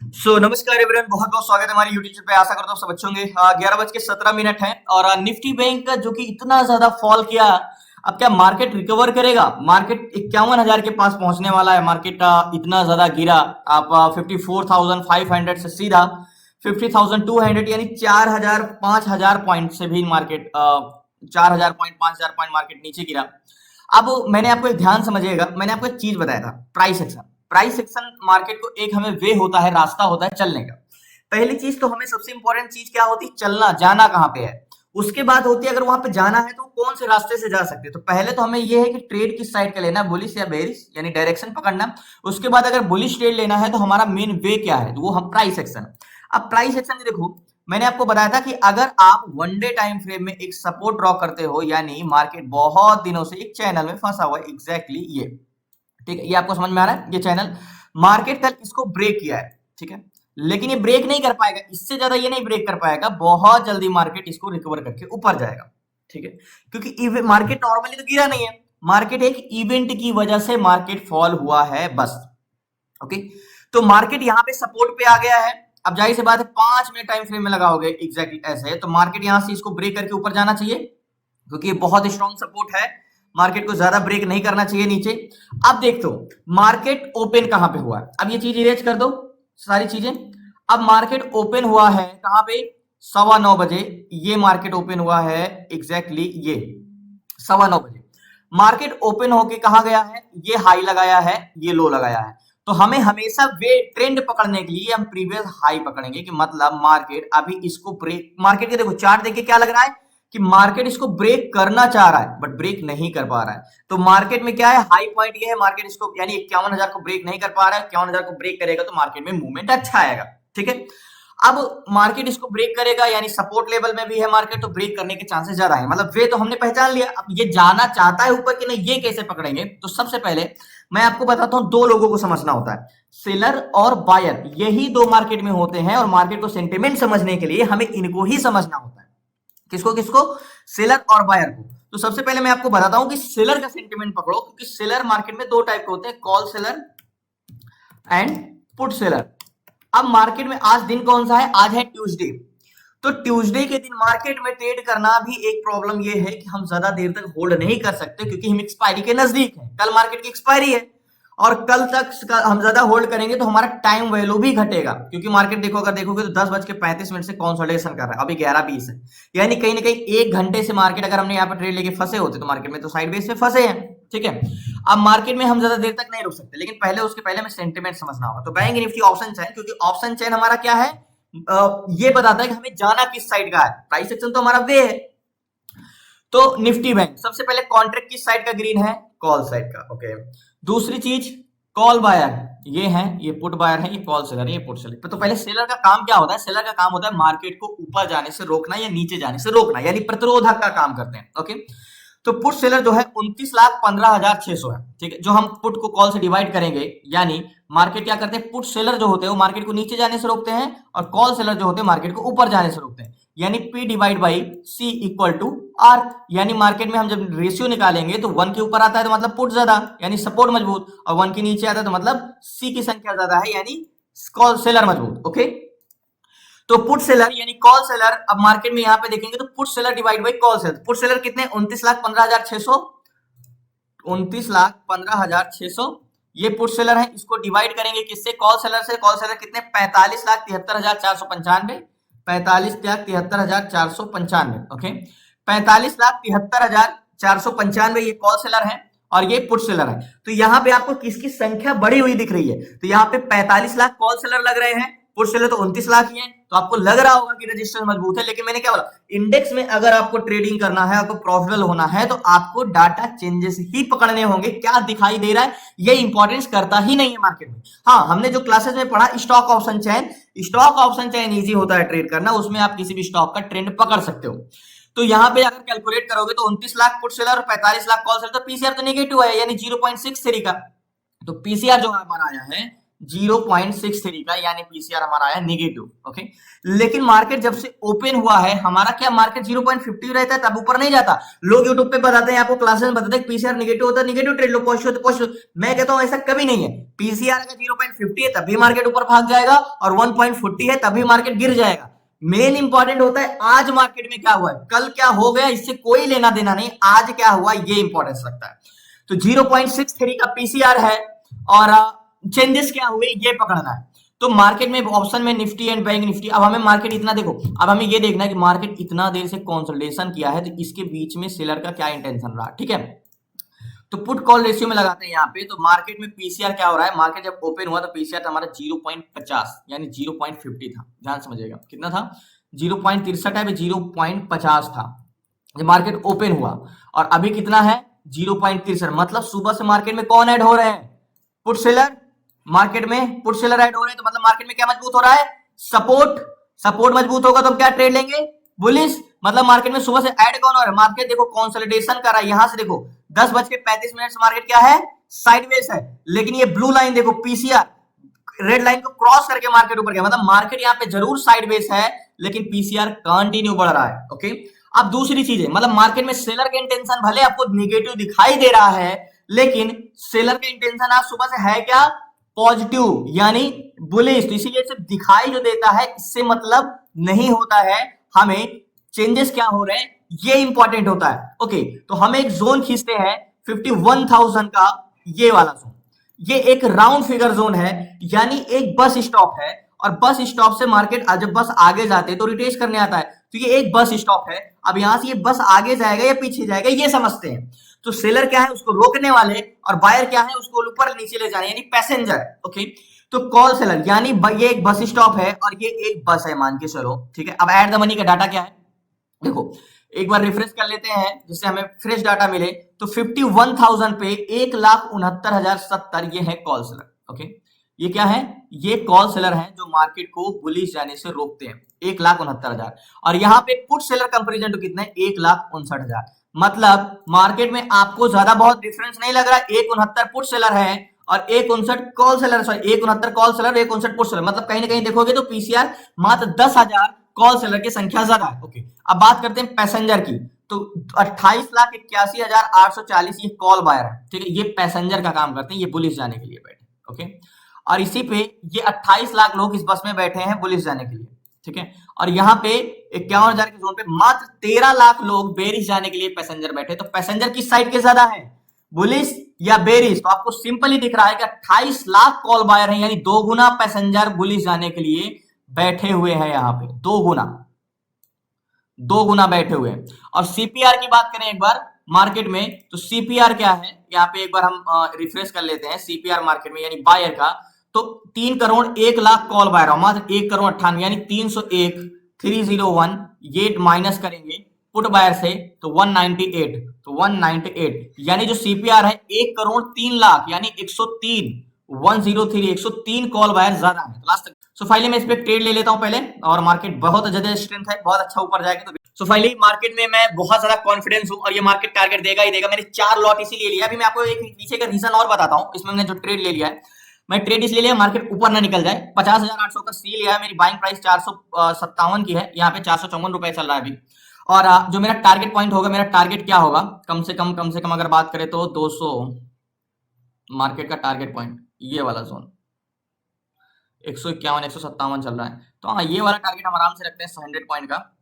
नमस्कार एवरीवन, बहुत बहुत स्वागत है हमारे यूट्यूब चैनल पे। आशा करता हूँ सब अच्छे होंगे। 11:17 है और निफ्टी बैंक का जो कि इतना ज्यादा फॉल किया, अब क्या मार्केट रिकवर करेगा? मार्केट 51,000 के पास पहुंचने वाला है। मार्केट इतना ज्यादा गिरा, आप 54,500 से सीधा 50,200 यानी 4,000 5,000 पॉइंट से भी मार्केट 4,000 पॉइंट 5,000 पॉइंट मार्केट नीचे गिरा। अब मैंने आपको एक ध्यान समझिएगा, मैंने आपको एक चीज बताया था, price action. Price action market को एक हमें वे होता है, रास्ता होता है चलने का। पहली चीज तो हमें सबसे इंपॉर्टेंट चीज क्या होती है? चलना, जाना कहाँ पे है। उसके बाद होती है अगर वहां पे जाना है तो कौन से रास्ते से जा सकते हैं। तो पहले तो हमें ये है कि ट्रेड किस साइड का लेना है, बुलिश या बेरिश, यानी डायरेक्शन पकड़ना। उसके बाद अगर बुलिश ट्रेड लेना है तो हमारा मेन वे क्या है, तो वो हम प्राइस एक्शन। अब प्राइस एक्शन देखो, मैंने आपको बताया था कि अगर आप वन डे टाइम फ्रेम में एक सपोर्ट ड्रॉ करते हो, यानी मार्केट बहुत दिनों से एक चैनल में फंसा हुआ है, एग्जैक्टली ये, ठीक है, ये आपको समझ में आ रहा है? ये चैनल मार्केट कल इसको ब्रेक किया है, ठीक है, लेकिन ये ब्रेक नहीं कर पाएगा, इससे ज्यादा ये नहीं ब्रेक कर पाएगा। बहुत जल्दी मार्केट इसको रिकवर करके ऊपर जाएगा, ठीक है, क्योंकि मार्केट नॉर्मली तो गिरा नहीं है, मार्केट एक इवेंट की वजह से मार्केट फॉल हुआ है बस। ओके, तो मार्केट यहाँ पे सपोर्ट पे आ गया है। अब जाहिर सी बात है 5 मिनट टाइम फ्रेम में लगाओगे एग्जैक्टली ऐसे, तो मार्केट यहां से इसको ब्रेक करके ऊपर जाना चाहिए, क्योंकि ये बहुत स्ट्रॉन्ग सपोर्ट है। मार्केट को ज्यादा ब्रेक नहीं करना चाहिए नीचे। अब देख दो मार्केट ओपन कहां पे हुआ है। अब ये चीज इरेज कर दो सारी चीजें। अब मार्केट ओपन हुआ है कहां पे? 9:15 बजे ये मार्केट ओपन हुआ है, एग्जैक्टली ये 9:15 बजे मार्केट ओपन होके कहा गया है, ये हाई लगाया है, ये लो लगाया है। तो हमें हमेशा वे ट्रेंड पकड़ने के लिए हम प्रीवियस हाई पकड़ेंगे, कि मतलब मार्केट अभी इसको ब्रेक, मार्केट के देखो चार्ट देखिए क्या लग रहा है कि मार्केट इसको ब्रेक करना चाह रहा है बट ब्रेक नहीं कर पा रहा है। तो मार्केट में क्या है, हाई पॉइंट ये है, मार्केट इसको यानी 51,000 को ब्रेक नहीं कर पा रहा है। 51,000 को ब्रेक करेगा तो मार्केट में मूवमेंट अच्छा आएगा, ठीक है। अब मार्केट इसको ब्रेक करेगा, यानी सपोर्ट लेवल में भी है मार्केट, तो ब्रेक करने के चांसेस ज्यादा है। मतलब वे तो हमने पहचान लिया। अब ये जाना चाहता है ऊपर कि नहीं, ये कैसे पकड़ेंगे? तो सबसे पहले मैं आपको बताता हूं, दो लोगों को समझना होता है, सेलर और बायर, यही दो मार्केट में होते हैं। और मार्केट को सेंटिमेंट समझने के लिए हमें इनको ही समझना होता है। किसको किसको? सेलर और बायर को। तो सबसे पहले मैं आपको बताता हूं कि सेलर का सेंटिमेंट पकड़ो, क्योंकि सेलर मार्केट में दो टाइप के होते हैं, call seller and put seller. अब मार्केट में आज दिन कौन सा है? आज है ट्यूसडे। तो ट्यूसडे के दिन मार्केट में ट्रेड करना भी एक प्रॉब्लम ये है कि हम ज्यादा देर तक होल्ड नहीं कर सकते, क्योंकि हम एक्सपायरी के नजदीक हैं। कल मार्केट की एक्सपायरी है और कल तक हम ज्यादा होल्ड करेंगे तो हमारा टाइम वैल्यू भी घटेगा, क्योंकि मार्केट देखो, अगर देखोगे तो 10:35 से कंसोलिडेशन कर रहा है, अभी 11:20 है, यानी कहीं ना कहीं 1 घंटे से मार्केट, अगर हमने यहाँ पर ट्रेड लेके फंसे होते तो मार्केट में तो साइड बेस पे फंसे हैं, ठीक है। अब मार्केट में हम ज्यादा देर तक नहीं रुक सकते, लेकिन पहले उसके पहले हमें सेंटिमेंट समझना होगा। तो बैंक निफ्टी ऑप्शन चेन, क्योंकि ऑप्शन चेन हमारा क्या है, ये बताता है कि हमें जाना किस साइड का है। प्राइस एक्शन तो हमारा वे है। तो निफ्टी बैंक सबसे पहले कॉन्ट्रैक्ट किस साइड का ग्रीन है? कॉल साइड का, ओके। दूसरी चीज कॉल बायर, ये है, ये पुट बायर है, ये कॉल सेलर है, ये पुट सेलर। तो पहले सेलर का काम क्या होता है? सेलर का काम होता है मार्केट को ऊपर जाने से रोकना या नीचे जाने से रोकना, यानी प्रतिरोधक का काम करते हैं, ओके। तो पुट सेलर जो है 29,15,600 है, ठीक है, जो हम पुट को कॉल से डिवाइड करेंगे, यानी मार्केट क्या करते हैं, पुट सेलर जो होते हैं वो मार्केट को नीचे जाने से रोकते हैं, और कॉल सेलर जो होते हैं मार्केट को ऊपर जाने से रोकते हैं, यानी P divide by C equal to R। यानी मार्केट में हम जब रेशियो निकालेंगे तो 1 के ऊपर आता है तो मतलब पुट ज्यादा, यानी सपोर्ट मजबूत, और 1 के नीचे आता है तो मतलब C की संख्या ज्यादा है, यानी कॉल सेलर मजबूत, ओके। तो पुट सेलर यानी कॉल सेलर, अब मार्केट में यहां पे देखेंगे तो put seller divide by call seller. Put seller कितने? 29,15,600, 29,15,600 ये पुट सेलर है। इसको डिवाइड करेंगे किससे? कॉल सेलर से। कॉल सेलर कितने? 45,73,495, 45,73,495, ओके। 45,73,495 ये कॉल सेलर है और ये पुट सेलर है। तो यहां पे आपको किसकी संख्या बढ़ी हुई दिख रही है? तो यहां पे 45 लाख कॉल सेलर लग रहे हैं, पुट सेलर तो 29 लाख ही है। तो आपको लग रहा होगा कि रजिस्टर मजबूत है, लेकिन मैंने क्या बोला, इंडेक्स में अगर आपको ट्रेडिंग करना है, आपको प्रॉफिटेबल होना है, तो आपको डाटा चेंजेस ही पकड़ने होंगे। क्या दिखाई दे रहा है ये इंपॉर्टेंस करता ही नहीं है मार्केट में। हाँ, हमने जो क्लासेस में पढ़ा stock option chain, stock option chain easy होता है ट्रेड करना, उसमें आप किसी भी स्टॉक का ट्रेंड पकड़ सकते हो। तो यहां पे अगर कैलकुलेट करोगे तो 29 लाख पुट सेलर और 45 लाख कॉल सेलर, तो पीसीआर तो नेगेटिव है, यानी 0.63 का। तो पीसीआर जो हमारा आया है 0.63 का, यानी पीसीआर हमारा आया नेगेटिव। ओके, लेकिन मार्केट जब से ओपन हुआ है हमारा क्या मार्केट 0.50 रहता है, तब ऊपर नहीं जाता। लोग यूट्यूब पे बताते हैं, आपको क्लासेस में बताते हैं पीसीआर नेगेटिव होता है, नेगेटिव ट्रेड लो, पॉजिटिव होता है पॉजिटिव। मैं कहता हूं ऐसा कभी नहीं है। पीसीआर अगर 0.50 है तभी मार्केट ऊपर भाग जाएगा, और 1.40 है तभी मार्केट गिर जाएगा। मेन इंपॉर्टेंट होता है आज मार्केट में क्या हुआ है, कल क्या हो गया इससे कोई लेना देना नहीं, आज क्या हुआ ये इंपॉर्टेंस रखता है। तो 0.63 का पीसीआर है, और चेंजेस क्या हुए ये पकड़ना है। तो मार्केट में ऑप्शन में निफ्टी एंड बैंक निफ्टी, अब हमें मार्केट इतना देखो, अब हमें ये देखना है कि मार्केट इतना देर से कंसोलिडेशन किया है, तो इसके बीच में सेलर का क्या इंटेंशन रहा, ठीक है। तो पुट कॉल रेशियो में लगाते हैं यहाँ पे, तो मार्केट में पीसीआर क्या हो रहा है, मार्केट जब ओपन हुआ तो पीसीआर था हमारा 0.50 यानी 0.50 था, ध्यान समझिएगा कितना था, 0.63 है, 0.50 था जब मार्केट ओपन हुआ, और अभी कितना है 0.63। मतलब सुबह से मार्केट में कौन ऐड हो रहे हैं, पुट सेलर। मार्केट में पुट सेलर ऐड हो रहे हैं, तो मतलब मार्केट में क्या मजबूत हो रहा है, सपोर्ट। सपोर्ट मजबूत होगा तो हम क्या ट्रेड लेंगे, बुलिश। मतलब मार्केट में सुबह से ऐड कौन हो रहा है, मार्केट देखो कंसोलिडेशन कर रहा है, यहां से देखो 10:35 से मार्केट क्या है, साइडवेज है। लेकिन ये ब्लू लाइन देखो पीसीआर, रेड लाइन को क्रॉस करके मार्केट ऊपर गया, मतलब मार्केट यहाँ पे जरूर साइडवेज है, लेकिन पीसीआर कंटिन्यू बढ़ रहा है। ओके, अब दूसरी चीज है, मतलब मार्केट में सेलर का इंटेंशन भले आपको नेगेटिव दिखाई दे रहा है, लेकिन सेलर का इंटेंशन आज सुबह से है क्या, पॉजिटिव यानी बुलिश। तो इसीलिए सिर्फ दिखाई जो देता है इससे मतलब नहीं होता है, हमें चेंजेस क्या हो रहे हैं ये इंपॉर्टेंट होता है। ओके, तो हम एक जोन खींचते हैं 51,000 का, ये वाला जोन, ये एक राउंड फिगर जोन है, यानी एक बस स्टॉप है, और बस स्टॉप से मार्केट जब बस आगे जाते हैं तो रिट्रेस करने आता है, तो ये एक बस स्टॉप है। अब यहां से ये बस आगे जाएगा या पीछे जाएगा ये समझते हैं। तो सेलर क्या है, उसको रोकने वाले, और बायर क्या है, उसको ऊपर नीचे ले जाने, यानी पैसेंजर। ओके, तो कॉल सेलर यानी ये एक बस स्टॉप है और ये एक बस है मान के चलो, ठीक है। अब एट द मनी का डाटा क्या है, देखो एक बार रिफ्रेश कर लेते हैं जिससे हमें फ्रेश डाटा मिले। तो 51,000 पे 1,69,070 ये है कॉल सेलर। ओके, ये क्या है, ये कॉल सेलर है जो मार्केट को बुलिश जाने से रोकते हैं, 1,69,000। और यहाँ पे पुट सेलर कंपेरिजन टू कितना है, 1,59,000। मतलब मार्केट में आपको ज्यादा बहुत डिफरेंस नहीं लग रहा है, 169 पुट सेलर है और 159 call seller, sorry 169 call seller, 159 put seller. मतलब कहीं ना कहीं देखोगे तो पीसीआर मात्र 10,000 कॉल सेलर की संख्या ज्यादा है। ओके, अब बात करते हैं पैसेंजर की, तो 28,81,840 ये कॉल बायर है, ठीक है। ये पैसेंजर का काम करते हैं, ये बुलिश जाने के लिए बैठे। ओके, और इसी पे ये 28 लाख लोग इस बस में बैठे हैं बुलिश जाने के लिए, ठीक है। और यहाँ पे 51,000 के जोन पे मात्र 13 लाख लोग बेरिश जाने के लिए पैसेंजर बैठे। तो पैसेंजर किस साइड के ज्यादा है, बुलिश या बेरिश? तो आपको सिंपली दिख रहा है कि 28 लाख कॉल बायर हैं, यानी 2 गुना पैसेंजर बुलिश जाने के लिए बैठे हुए हैं, यहाँ पे 2 गुना बैठे हुए हैं। और सीपीआर की बात करें एक बार मार्केट में, तो सीपीआर क्या है, यहाँ पे एक बार हम रिफ्रेश कर लेते हैं सीपीआर मार्केट में, यानी बायर का। तो 3 करोड़ 1 लाख कॉल बायर, मात्र 1 करोड़ 98, यानी 301 301, ये माइनस करेंगे पुट बायर से तो 198, तो 198 यानी जो सीपीआर है 1 करोड़ 3 लाख, यानी 103 103 103 कॉल बायर ज्यादा है लास्ट तक। सो फाइनली मैं इस पे ट्रेड ले लेता हूं पहले, और मार्केट बहुत ज्यादा स्ट्रेंथ है, बहुत अच्छा ऊपर जाएगा। तो सो फाइनली मार्केट में मैं बहुत ज्यादा कॉन्फिडेंस हूं, और ये मार्केट टारगेट देगा ही देगा। मैंने 4 लॉट इसीलिए लिया। अभी मैं आपको एक पीछे का रीजन और बताता हूं, इसमें मैंने जो ट्रेड ले लिया है, मैं ट्रेड इसलिए लिया मार्केट ऊपर ना निकल जाए। 50,800 का सी लिया है, मेरी बाइंग प्राइस 457 की है, यहाँ पे 454 रुपए चल रहा है अभी। और जो मेरा टारगेट पॉइंट होगा, मेरा टारगेट क्या होगा, कम से कम अगर बात करें तो 200, मार्केट का टारगेट पॉइंट ये वाला जोन 151 157 चल रहा है। तो हाँ, ये वाला टारगेट हम आराम से रखते हैं 100 पॉइंट का,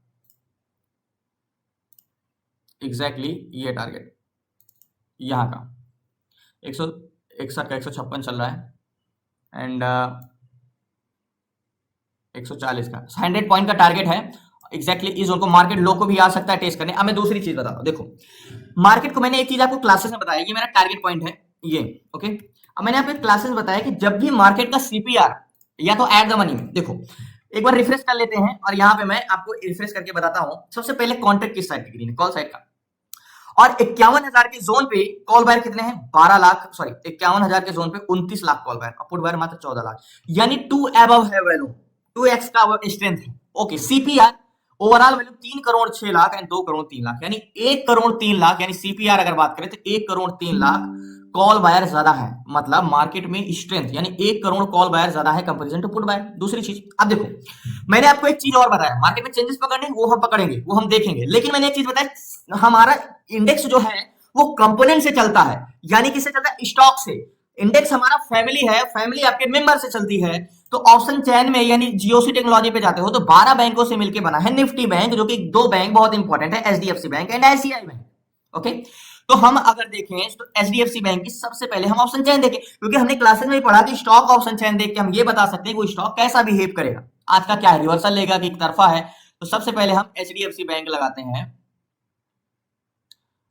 एग्जैक्टली ये टारगेट यहाँ का 161 का 156 चल रहा है, एंड 140 का 100 पॉइंट का टारगेट है एग्जैक्टली इस जोन को। मार्केट लो को भी आ सकता है टेस्ट करने। अब मैं दूसरी चीज बताता हूं, देखो मार्केट को मैंने एक चीज आपको क्लासेस में बताया, ये मेरा टारगेट पॉइंट है ये। ओके, अब मैंने आपको क्लासेस में बताया कि जब भी मार्केट का सीपीआर या तो एट द मनी में, देखो एक बार रिफ्रेश कर लेते हैं, और यहाँ पे मैं आपको रिफ्रेश करके बताता हूं। सबसे पहले कॉन्ट्रैक्ट किस साइड की ग्रीन है, कॉल साइड का। और 51,000 के जोन पे कॉल बायर कितने हैं, 12 लाख, सॉरी 51,000 के जोन पे 29 lakh call buyer, put buyer मात्र 14 लाख, यानी 2 अबव है वैल्यू, 2x का स्ट्रेंथ है। Okay, CPR overall value 3 crore 6 lakh and 2 crore 3 lakh, यानी 1 करोड़ 3 लाख, यानी सीपीआर अगर बात करें तो 1 करोड़ 3 लाख कॉल बायर ज्यादा है, मतलब मार्केट में स्ट्रेंथ यानी 1 करोड़ कॉल बायर ज्यादा है कंपैरिजन टू पुट बायर। दूसरी चीज, अब देखो मैंने आपको एक चीज और बताया, मार्केट में चेंजेस पकड़ने वो हम पकड़ेंगे, वो हम देखेंगे, लेकिन मैंने एक चीज बताया, हमारा इंडेक्स जो है वो कंपोनेंट से चलता है, यानी किससे चलता है, स्टॉक से। इंडेक्स हमारा फैमिली है, फैमिली आपके मेंबर से चलती है। तो ऑप्शन चैन में यानी जीओसी टेक्नोलॉजी पे जाते हो तो 12 बैंकों से मिलकर बना है निफ्टी बैंक, जो कि 2 बैंक बहुत इंपॉर्टेंट है, HDFC bank and ICI bank. Okay, तो हम अगर देखें तो एचडीएफसी बैंक की सबसे पहले हम ऑप्शन चैन देखें, क्योंकि हमने क्लासेस में पढ़ा कि स्टॉक ऑप्शन चैन देख के हम ये बता सकते हैं कि वो स्टॉक कैसा बिहेव करेगा। आज का क्या है, रिवर्सल लेगा कि एक तरफा है। तो सबसे पहले हम एचडीएफसी बैंक लगाते हैं।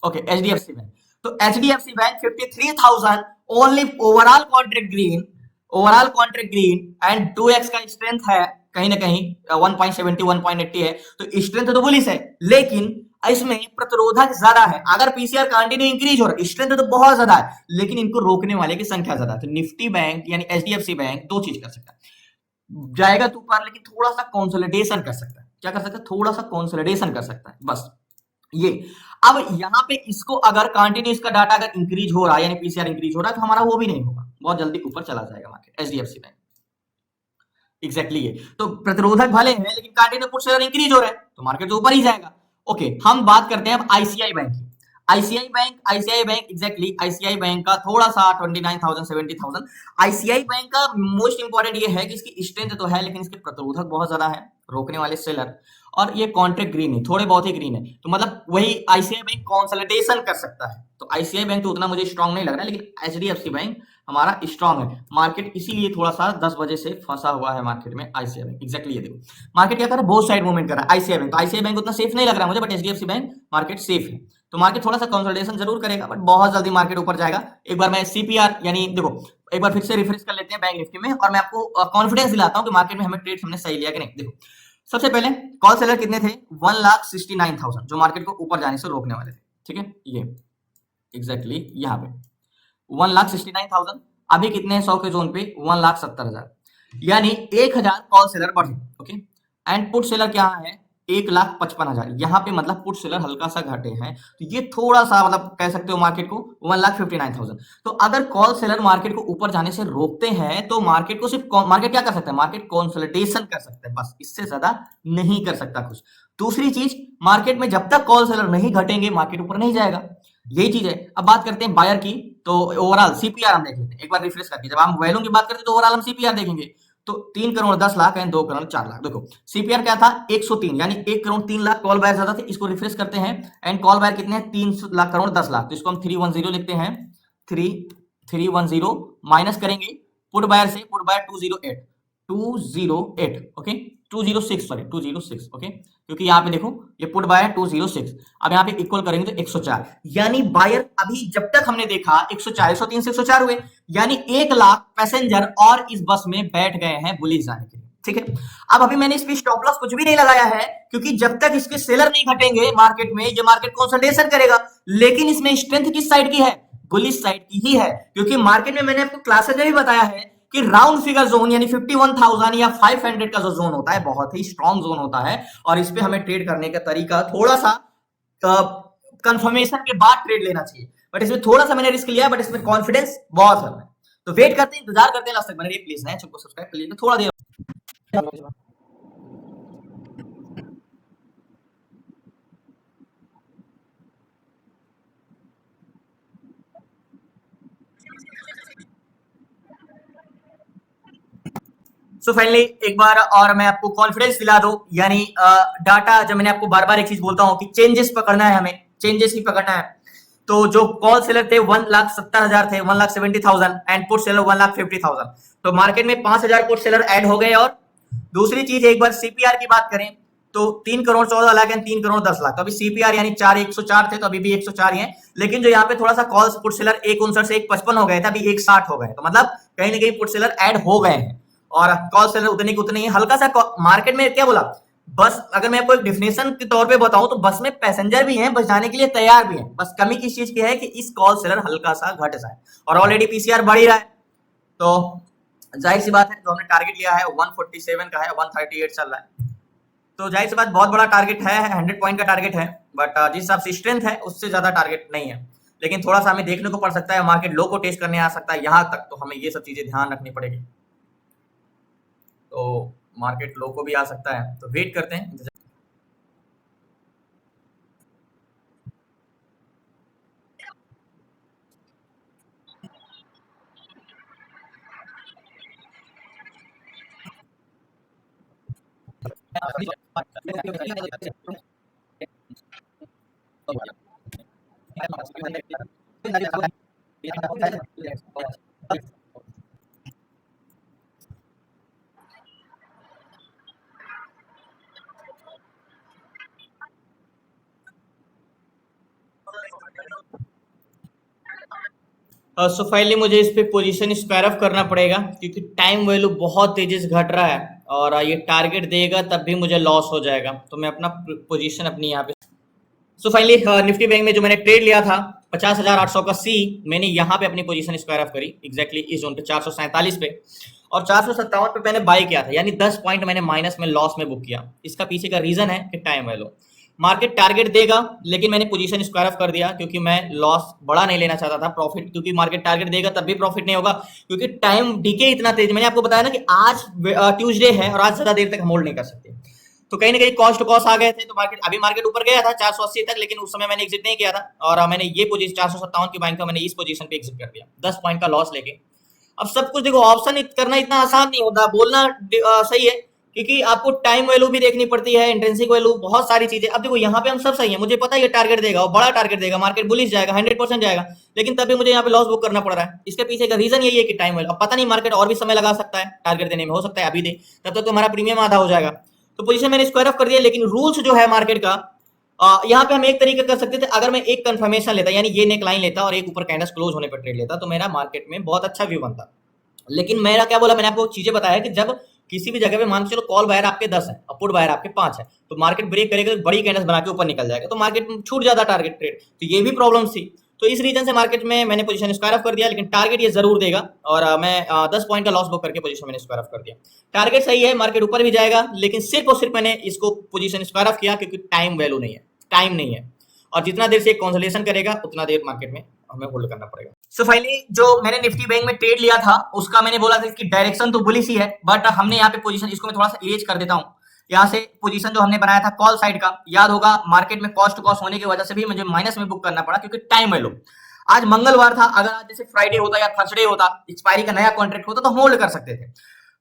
ओके, एचडीएफसी बैंक, तो HDFC bank 53,000 only, overall contract green, overall contract green and 2x का स्ट्रेंथ है, कहीं ना कहीं 1.70 1.80 है, तो स्ट्रेंथ तो बुलिश है, लेकिन इसमें प्रतिरोधक ज्यादा है। अगर पीसीआर कंटिन्यू इंक्रीज हो रहा है, स्ट्रेंथ तो बहुत ज्यादा है, लेकिन इनको रोकने वाले की संख्या ज्यादा है। तो निफ्टी बैंक यानी एचडीएफसी बैंक दो चीज कर सकता है, जाएगा तो ऊपर, लेकिन थोड़ा सा कंसोलिडेशन कर सकता है। क्या कर सकता है, थोड़ा सा कंसोलिडेशन कर सकता है, बस ये। अब यहां पे इसको अगर कंटिन्यू इसका डाटा अगर इंक्रीज हो रहा है यानी पीसीआर इंक्रीज हो रहा है, तो हमारा वो भी नहीं होगा, बहुत जल्दी ऊपर चला जाएगा मार्केट, एचडीएफसी बैंक। एग्जैक्टली ये तो प्रतिरोधक भले हैं, लेकिन कंटिन्यू पुट शेयर इंक्रीज हो रहा है, तो मार्केट तो ऊपर ही जाएगा। ओके, हम बात करते हैं अब आईसीआई बैंक की। ICI bank exactly, ICI bank का थोड़ा सा 29,000 70,000। आईसीआई बैंक का मोस्ट इंपॉर्टेंट ये है कि इसकी स्ट्रेंथ तो है, लेकिन इसके प्रतिरोधक बहुत ज्यादा है, रोकने वाले सेलर, और ये कॉन्ट्रैक्ट ग्रीन है, थोड़े बहुत ही ग्रीन है, तो मतलब वही आईसीआई बैंक कंसोलिडेशन कर सकता है। तो आईसीआई बैंक तो उतना मुझे स्ट्रांग नहीं लग रहा है, लेकिन एचडीएफसी बैंक हमारा स्ट्रांग है। मार्केट इसीलिए थोड़ा सा 10 बजे से फंसा हुआ है मार्केट में आईसीआई बैंक। एग्जैक्टली ये देखो मार्केट क्या कर रहा है, बहुत साइड मूवमेंट कर रहा है आईसीआई बैंक। तो आईसीआई बैंक उतना सेफ नहीं लग रहा है मुझे, but HDFC bank market safe है। तो मार्केट थोड़ा सा कंसोलिडेशन जरूर करेगा, बट बहुत जल्दी मार्केट ऊपर जाएगा। एक बार मैं सीपीआर यानी देखो एक बार फिर से रिफ्रेश कर लेते हैं बैंक निफ्टी में, और मैं आपको कॉन्फिडेंस दिलाता हूं कि मार्केट में हमें ट्रेड हमने सही लिया कि नहीं। देखो सबसे पहले कॉल सेलर कितने थे, 1,69,000, जो मार्केट को ऊपर जाने से रोकने वाले थे। ठीक है, ये एग्जैक्टली यहाँ पे 1,69,000, अभी कितने हैं 100 के जोन पे, 1,70,000, यानी 1,000 कॉल सेलर बढ़े। ओके, एंड पुट सेलर क्या है, 1,55,000, यहाँ पे मतलब पुट सेलर हल्का सा घटे हैं, तो ये थोड़ा सा मतलब कह सकते हो मार्केट को 1,59,000। तो अगर कॉल सेलर मार्केट को ऊपर जाने से रोकते हैं, तो मार्केट को सिर्फ मार्केट क्या कर सकता है, मार्केट कंसोलिडेशन कर सकता है, बस इससे ज्यादा नहीं कर सकता कुछ। दूसरी चीज, मार्केट में जब तक कॉल सेलर नहीं घटेंगे मार्केट ऊपर नहीं जाएगा, यही चीज है। अब बात करते हैं बायर की, तो ओवरऑल सीपीआर हम देख लेते हैं, एक बार रिफ्रेश करके, जब हम वैल्यू की बात करते हैं तो ओवरऑल हम सीपीआर देखेंगे, तो 3 करोड़ 10 लाख एंड 2 करोड़ 4 लाख। देखो सीपीआर क्या था, 103, यानी 1 करोड़ 3 लाख कॉल बायर ज्यादा थे। इसको रिफ्रेश करते हैं, एंड कॉल बायर कितने हैं, 3 लाख करोड़ 10 लाख, तो इसको हम 310 लिखते हैं, 310 माइनस करेंगे पुट बायर से, put buyer 208, okay 206, sorry 206, okay, क्योंकि यहाँ पे देखो ये पुट बायर 206, अब यहाँ पे इक्वल करेंगे तो 104, यानी बायर अभी जब तक हमने देखा 104, 103 से 104 हुए, यानी 1 लाख पैसेंजर और इस बस में बैठ गए हैं बुलिश जाने के लिए। ठीक है, अब अभी मैंने इस पे स्टॉप लॉस कुछ भी नहीं लगाया है, क्योंकि जब तक इसके सेलर नहीं घटेंगे मार्केट में, ये मार्केट कंसोलिडेशन करेगा। लेकिन इसमें स्ट्रेंथ किस साइड की है, बुलिश साइड की ही है, क्योंकि मार्केट में मैंने आपको क्लासेज में भी बताया है कि राउंड फिगर जोन यानी 51,000 या 500 का जो जोन होता है बहुत ही स्ट्रॉन्ग जोन होता है, और इस पे हमें ट्रेड करने का तरीका थोड़ा सा कंफर्मेशन के बाद ट्रेड लेना चाहिए, बट इसमें थोड़ा सा मैंने रिस्क लिया, बट इसमें कॉन्फिडेंस बहुत है। तो वेट करते हैं, इंतजार करते हैं लास्ट तक बने रहिए, प्लीज नए चैनल को सब्सक्राइब कर लीजिए, थोड़ा देर। सो फाइनली एक बार और मैं आपको कॉन्फिडेंस दिला दूं, यानी डाटा, जब मैंने आपको बार बार एक चीज बोलता हूं कि चेंजेस पकड़ना है, हमें चेंजेस ही पकड़ना है। तो जो कॉल सेलर थे 1,70,000 थे, 1,70,000 एंड पुट सेलर 1,50,000, तो मार्केट में 5,000 पुट सेलर ऐड हो गए। और दूसरी चीज, एक बार सीपीआर की बात करें तो 3 करोड़ 14 लाख एंड 3 करोड़ 10 लाख, तो अभी सीपीआर यानी 104 थे, तो अभी भी 104 ही है, लेकिन जो यहाँ पे थोड़ा सा कॉल पुट सेलर 159 से 155 हो गए थे, अभी 160 हो गए, तो मतलब कहीं ना कहीं पुट सेलर ऐड हो गए हैं, और कॉल सेलर उतने के उतने ही। हल्का सा मार्केट में क्या बोला, बस अगर मैं आपको एक डेफिनेशन के तौर पे बताऊं तो बस में पैसेंजर भी हैं, बस जाने के लिए तैयार भी हैं, बस कमी किस चीज की है कि इस कॉल सेलर हल्का सा घट जाए, और ऑलरेडी पीसीआर बढ़ ही रहा है, तो जाहिर सी बात है जो हमने टारगेट लिया है 147 का है, 138 चल रहा है, तो जाहिर सी बात बहुत बड़ा टारगेट है, 100 पॉइंट का टारगेट है, बट जिस हिसाब से स्ट्रेंथ है उससे ज्यादा टारगेट नहीं है। लेकिन थोड़ा सा हमें देखने को पड़ सकता है, मार्केट लो को टेस्ट करने आ सकता है यहाँ तक, तो हमें ये सब चीजें ध्यान रखनी पड़ेगी। तो मार्केट लो को भी आ सकता है, तो वेट करते हैं। सो फाइनली मुझे इस पे पोजीशन स्क्वायर ऑफ करना पड़ेगा, क्योंकि टाइम वैल्यू बहुत तेजी से घट रहा है और ये टारगेट देगा तब भी मुझे लॉस हो जाएगा। तो मैं अपना पोजीशन अपनी यहाँ पे, सो फाइनली निफ्टी बैंक में जो मैंने ट्रेड लिया था 50,800 का सी, मैंने यहाँ पे अपनी पोजीशन स्क्वायर ऑफ करी एग्जैक्टली इस जोन पे 447 पे, और 457 पे मैंने बाय किया था, यानी 10 पॉइंट मैंने माइनस में लॉस में बुक किया। इसका पीछे का रीजन है कि टाइम वैल्यू, मार्केट टारगेट देगा लेकिन मैंने पोजीशन स्क्वायर ऑफ कर दिया, क्योंकि मैं लॉस बड़ा नहीं लेना चाहता था, प्रॉफिट, क्योंकि मार्केट टारगेट देगा तब भी प्रॉफिट नहीं होगा, क्योंकि टाइम डीके इतना तेज, मैंने आपको बताया ना कि आज ट्यूसडे है और आज ज्यादा देर तक हम होल्ड नहीं कर सकते। तो कहीं ना कहीं कॉस्ट टू कॉस्ट आ गए थे, तो मार्केट ऊपर गया था 480 तक, लेकिन उस समय मैंने एग्जिट नहीं किया था और मैंने ये पोजीशन 457 की बाइंग था, मैंने इस पोजीशन पे एग्जिट कर दिया 10 पॉइंट का लॉस लेके। अब सब कुछ देखो, ऑप्शन करना इतना आसान नहीं होता, बोलना सही है, क्योंकि आपको टाइम वैल्यू भी देखनी पड़ती है, इंट्रिंसिक वैल्यू, बहुत सारी चीजें। अब देखो यहाँ पे हम सब सही है, मुझे पता है ये टारगेट देगा और बड़ा टारगेट देगा, मार्केट बुलिश जाएगा, 100% जाएगा, लेकिन तभी मुझे यहाँ पे लॉस बुक करना पड़ रहा है। इसके पीछे का रीजन यही है कि टाइम वैल्यू। अब पता नहीं मार्केट और भी समय लगा सकता है टारगेट देने में, हो सकता है अभी दे, तब तक तो हमारा प्रीमियम आधा हो जाएगा। तो पोजीशन मैंने स्क्वायर ऑफ कर दिया, लेकिन रूल्स जो है मार्केट का, यहाँ पे हम एक तरीके कर सकते थे, अगर मैं एक कंफर्मेशन लेता, यानी ये नेक लाइन लेता और एक ऊपर कैंडल्स क्लोज होने पर ट्रेड लेता, तो मेरा मार्केट में बहुत अच्छा व्यू बनता। लेकिन मेरा क्या बोला, मैंने आपको चीजें बताया कि जब किसी भी जगह पे मान के चलो कॉल बायर आपके 10 है, अपुट बायर आपके 5 है, तो मार्केट ब्रेक करेगा तो बड़ी कैंडल्स बना के ऊपर निकल जाएगा, तो मार्केट छूट जाता टारगेट ट्रेड। तो ये भी प्रॉब्लम थी, तो इस रीजन से मार्केट में मैंने पोजीशन स्क्वायर ऑफ कर दिया, लेकिन टारगेट ये जरूर देगा, और मैं 10 पॉइंट का लॉस बुक करके पोजीशन मैंने स्क्वायर ऑफ कर दिया। टारगेट सही है, मार्केट ऊपर भी जाएगा, लेकिन सिर्फ और सिर्फ मैंने इसको पोजीशन स्क्वायर ऑफ किया क्योंकि टाइम वैल्यू नहीं है, टाइम नहीं है, और जितना देर से कंसोलिडेशन करेगा उतना देर मार्केट में हमें होल्ड करना पड़ेगा। सो फाइनली जो मैंने निफ्टी बैंक में ट्रेड लिया था, उसका मैंने बोला था कि डायरेक्शन तो बुलिश ही है, बट हमने यहाँ पे पोजीशन, इसको मैं थोड़ा सा इरेज कर देता हूँ, यहाँ से पोजीशन जो हमने बनाया था कॉल साइड का, याद होगा मार्केट में कॉस्ट टू कॉस्ट होने की वजह से भी मुझे माइनस में बुक करना पड़ा, क्योंकि टाइम वैल्यू। आज मंगलवार था, अगर आज जैसे फ्राइडे होता या थर्सडे होता, एक्सपायरी का नया कॉन्ट्रैक्ट होता, तो होल्ड कर सकते थे।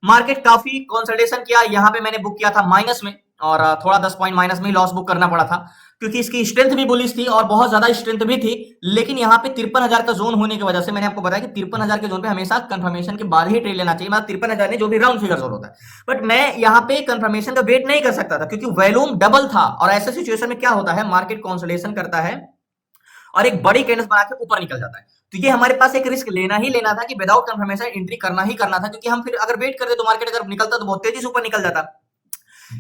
मार्केट काफी कंसोलिडेशन किया, यहाँ पे मैंने बुक किया था माइनस में, और थोड़ा 10 पॉइंट माइनस में ही लॉस बुक करना पड़ा था, क्योंकि इसकी स्ट्रेंथ भी बुलिश थी और बहुत ज्यादा स्ट्रेंथ भी थी। लेकिन यहाँ पे 53,000 का जोन होने की वजह से मैंने आपको बताया कि 53,000 के जोन पे हमेशा कंफर्मेशन के बाद ही ट्रेड लेना चाहिए, मतलब 53,000 नहीं, जो भी राउंड फिगर जोन होता है। बट मैं यहाँ पे कंफर्मेशन का वेट नहीं कर सकता था, क्योंकि वॉल्यूम डबल था, और ऐसे सिचुएशन में क्या होता है, मार्केट कंसोलिडेशन करता है और एक बड़ी कैंडल्स बना के ऊपर निकल जाता है। तो ये हमारे पास एक रिस्क लेना ही लेना था कि विदाउट कंफर्मेशन एंट्री करना ही करना था, क्योंकि हम फिर अगर वेट करते तो मार्केट अगर निकलता तो बहुत तेजी से ऊपर निकल जाता।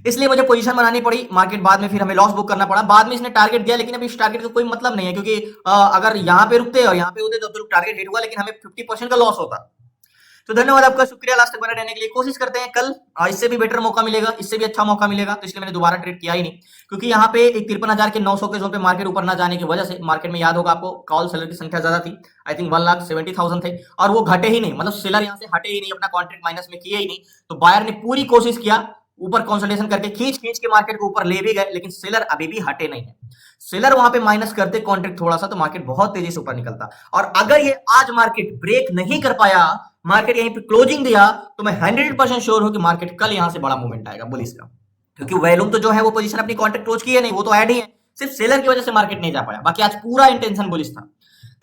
इसलिए मुझे पोजीशन बनानी पड़ी, मार्केट बाद में फिर हमें लॉस बुक करना पड़ा। बाद में इसने टारगेट दिया, लेकिन अभी इस टारगेट का कोई मतलब नहीं है, क्योंकि अगर यहाँ पे रुकते और यहाँ पे होते तो टारगेट हिट हुआ, लेकिन हमें 50% का लॉस होता। तो धन्यवाद आपका, शुक्रिया लास्ट तक बने रहने के लिए। कोशिश करते हैं कल इससे भी बेटर मौका मिलेगा, इससे भी अच्छा मौका मिलेगा, तो इसलिए मैंने दोबारा ट्रेड किया ही नहीं, क्योंकि यहाँ पे एक 53,000 के 900 के जोन पे मार्केट ऊपर ना जाने की वजह से, मार्केट में याद होगा आपको कॉल सेलर की संख्या ज्यादा थी, आई थिंक 1,70,000 थे, और वो घटे ही नहीं, मतलब सेलर यहाँ से हटे ही नहीं, अपना कॉन्ट्रैक्ट माइनस में किए ही नहीं। तो बायर ने पूरी कोशिश किया, ऊपर कंसोलिडेशन करके खींच खींच के मार्केट को ऊपर ले भी गए, लेकिन सेलर अभी भी हटे नहीं है। सेलर वहां पे माइनस करते कॉन्ट्रैक्ट थोड़ा सा, तो मार्केट बहुत तेजी से ऊपर निकलता। और अगर ये आज मार्केट ब्रेक नहीं कर पाया, मार्केट यहीं पे क्लोजिंग दिया, तो मैं 100% श्योर हूं कि मार्केट कल यहां से बड़ा मूवमेंट आएगा बुलिश का, क्योंकि वैल्यूम तो जो है वो पोजीशन अपनी कॉन्ट्रैक्ट क्लोज की है नहीं, वो तो ऐड ही है, सिर्फ सेलर की वजह से मार्केट नहीं जा पाया, बाकी आज पूरा इंटेंशन बुलिश था।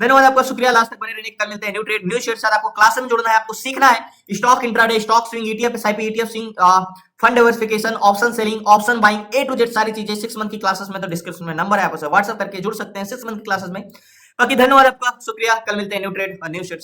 धन्यवाद आपका, शुक्रिया लास्ट तक बने रहने। कल मिलते हैं न्यू ट्रेड न्यू शेयर साथ। आपको क्लास में जुड़ना है, आपको सीखना है stock intraday, stock swing, ETF, SIP, ETF swing, fund diversification, option selling, option buying, A to Z सारी चीजें 6 मंथ की क्लासेस में, तो डिस्क्रिप्शन में नंबर है, आप उसे व्हाट्सएप करके जुड़ सकते हैं 6 मंथ की क्लासेस में। बाकी धन्यवाद आपका, शुक्रिया, कल मिलते हैं न्यू ट्रेड न्यू शेयर।